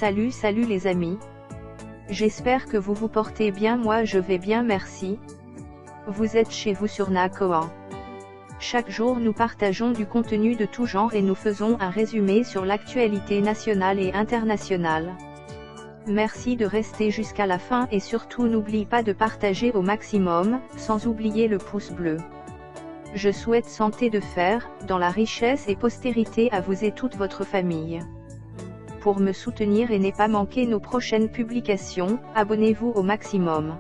Salut les amis. J'espère que vous vous portez bien, moi je vais bien merci. Vous êtes chez vous sur Nakoa. Chaque jour nous partageons du contenu de tout genre et nous faisons un résumé sur l'actualité nationale et internationale. Merci de rester jusqu'à la fin et surtout n'oublie pas de partager au maximum, sans oublier le pouce bleu. Je souhaite santé de fer, dans la richesse et postérité à vous et toute votre famille. Pour me soutenir et ne pas manquer nos prochaines publications, abonnez-vous au maximum.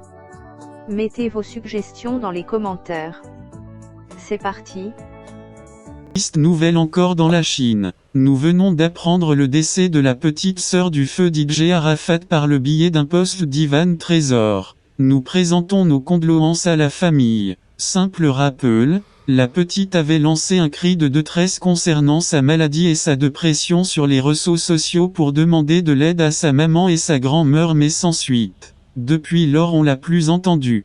Mettez vos suggestions dans les commentaires. C'est parti. Triste nouvelle encore dans la Chine. Nous venons d'apprendre le décès de la petite sœur du feu DJ Arafat par le biais d'un post d'Ivan Trésor. Nous présentons nos condoléances à la famille. Simple rappel, la petite avait lancé un cri de détresse concernant sa maladie et sa dépression sur les réseaux sociaux pour demander de l'aide à sa maman et sa grand-mère mais sans suite. Depuis lors on l'a plus entendue.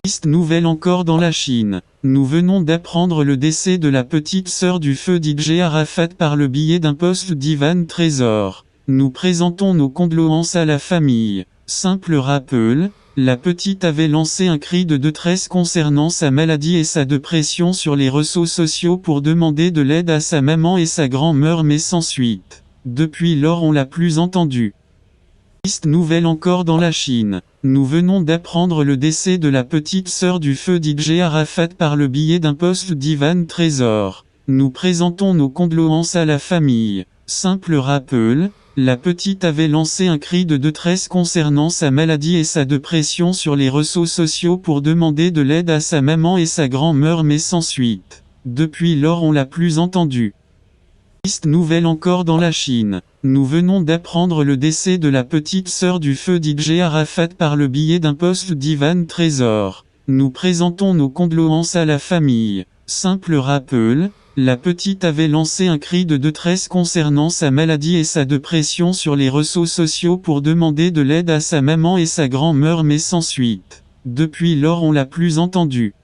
Triste nouvelle encore dans la Chine. Nous venons d'apprendre le décès de la petite sœur du feu DJ Arafat par le biais d'un post d'Ivan Trésor. Nous présentons nos condoléances à la famille. Simple rappel, la petite avait lancé un cri de détresse concernant sa maladie et sa dépression sur les réseaux sociaux pour demander de l'aide à sa maman et sa grand-mère mais sans suite. Depuis lors on l'a plus entendue. Triste nouvelle encore dans la Chine. Nous venons d'apprendre le décès de la petite sœur du feu DJ Arafat par le biais d'un post d'Ivan Trésor. Nous présentons nos condoléances à la famille. Simple rappel, la petite avait lancé un cri de détresse concernant sa maladie et sa dépression sur les réseaux sociaux pour demander de l'aide à sa maman et sa grand-mère mais sans suite. Depuis lors on l'a plus entendue. Triste nouvelle encore dans la Chine. Nous venons d'apprendre le décès de la petite sœur du feu DJ Arafat par le biais d'un post d'Ivan Trésor. Nous présentons nos condoléances à la famille. Simple rappel, la petite avait lancé un cri de détresse concernant sa maladie et sa dépression sur les réseaux sociaux pour demander de l'aide à sa maman et sa grand-mère mais sans suite. Depuis lors on l'a plus entendue.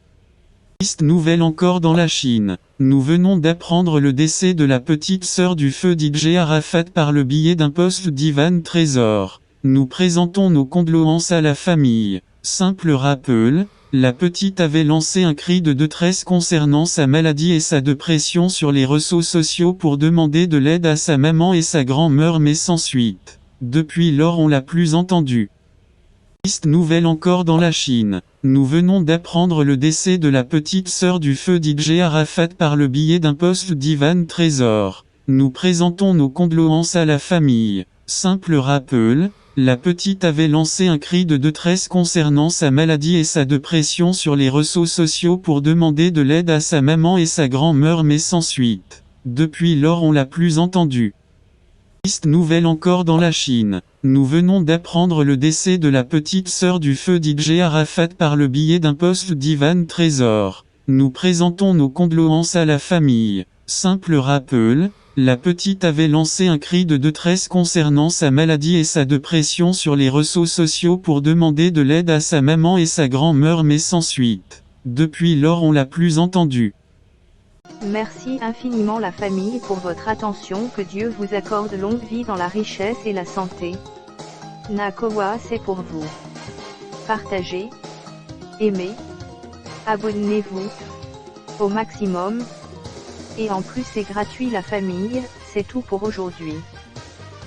Triste nouvelle encore dans la Chine. Nous venons d'apprendre le décès de la petite sœur du feu DJ Arafat par le biais d'un post d'Ivan Trésor. Nous présentons nos condoléances à la famille. Simple rappel, la petite avait lancé un cri de détresse concernant sa maladie et sa dépression sur les réseaux sociaux pour demander de l'aide à sa maman et sa grand-mère mais sans suite. Depuis lors on l'a plus entendue. Triste nouvelle encore dans la Chine. Nous venons d'apprendre le décès de la petite sœur du feu DJ Arafat par le biais d'un post d'Ivan Trésor. Nous présentons nos condoléances à la famille. Simple rappel, la petite avait lancé un cri de détresse concernant sa maladie et sa dépression sur les réseaux sociaux pour demander de l'aide à sa maman et sa grand-mère mais sans suite. Depuis lors on l'a plus entendue. Triste nouvelle encore dans la Chine. Nous venons d'apprendre le décès de la petite sœur du feu DJ Arafat par le biais d'un post d'Ivan Trésor. Nous présentons nos condoléances à la famille. Simple rappel, la petite avait lancé un cri de détresse concernant sa maladie et sa dépression sur les réseaux sociaux pour demander de l'aide à sa maman et sa grand-mère mais sans suite. Depuis lors on l'a plus entendue. Merci infiniment la famille pour votre attention, que Dieu vous accorde longue vie dans la richesse et la santé. Nakoa c'est pour vous. Partagez, aimez, abonnez-vous au maximum. Et en plus c'est gratuit la famille, c'est tout pour aujourd'hui.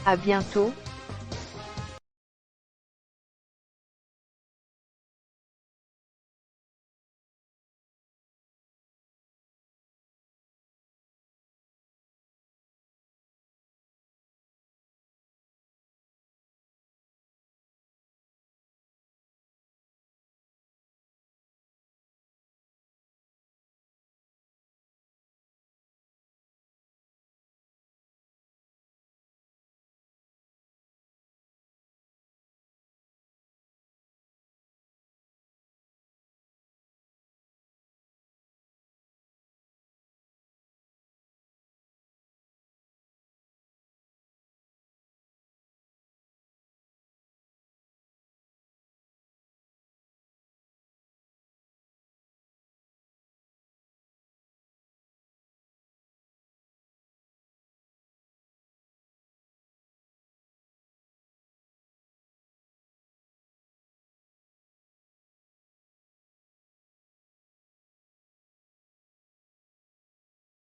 À bientôt.